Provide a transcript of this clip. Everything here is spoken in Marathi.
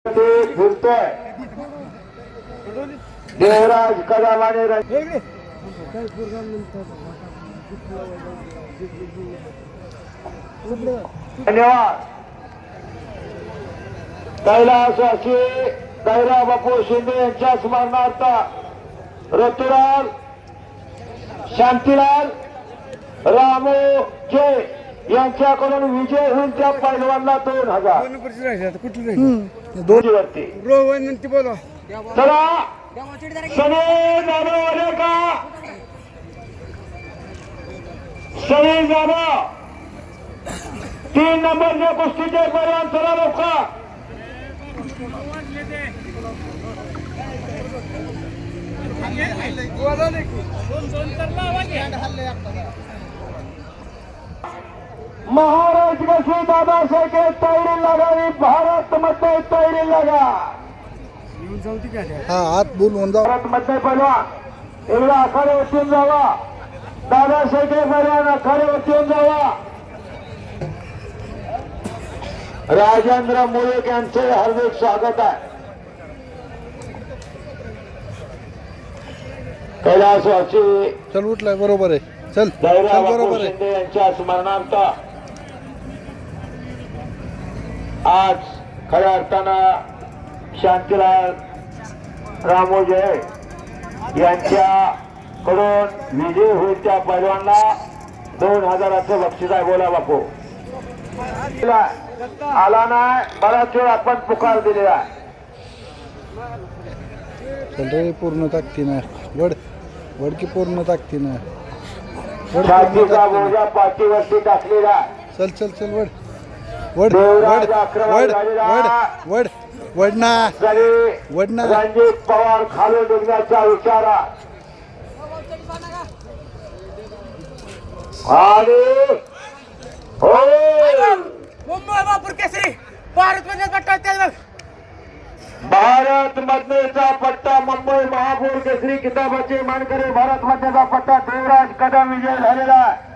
फिरतोय देवराज कदमाने धन्यवाद. कैलासवासी कैरा बापू शिंदे यांच्या स्मरणार्थ ऋतुराज शांतीलाल रामू जे यांच्याकडून विजय होईल त्या पैलवानला 2000 दोन वरती. बोला चला सनी जाधव का सनी जाधव 3 नंबरच्या कुस्तीचे पैलवान. चला लवकर महाराज कशी दादासाहेब तयारी लगावी. भारत मध्ये तयारी लगा. हा आत बोलून जाऊ. भारत मध्ये पैलवान एकदा आखाडे उठून जावा. दादासाहेब पैलवान आखाडे उठून जावा. राजेंद्र मुळीक यांचे हार्दिक स्वागत आहे. कैलासवासी चल उठलाय बरोबर आहे. चल दैरा बापू बरोबर आहे. शिंदे यांच्या स्मरणार्थ आज खऱ्या अर्थानं शांतीलाल रामोजे यांच्याकडून विजय होईल त्या पैलवानला 2000चं बक्षीस आहे. बोला बापू. आला नाही बराच वेळ आपण पुकार दिलेला आहे. चल रे पूर्ण ताकदीनं वड वड की पूर्ण ताकदीनं छातीचा बोजा पाठीवरती टाकलेला आहे. चल चल चल वड वड देवराज वड आक्रमण वड झालेला. वड वड वड ना जरी वड ना. रणजित पवार खाली निघण्याचा इशारा. आणि हो मुंबई महापूर केसरी भारत मध्ये पट्टा त्याला भारत मधलेचा पट्टा मुंबई महापौर केसरी किताबाचे मानकरी भारत मधलेचा पट्टा देवराज कदम विजय झालेला आहे.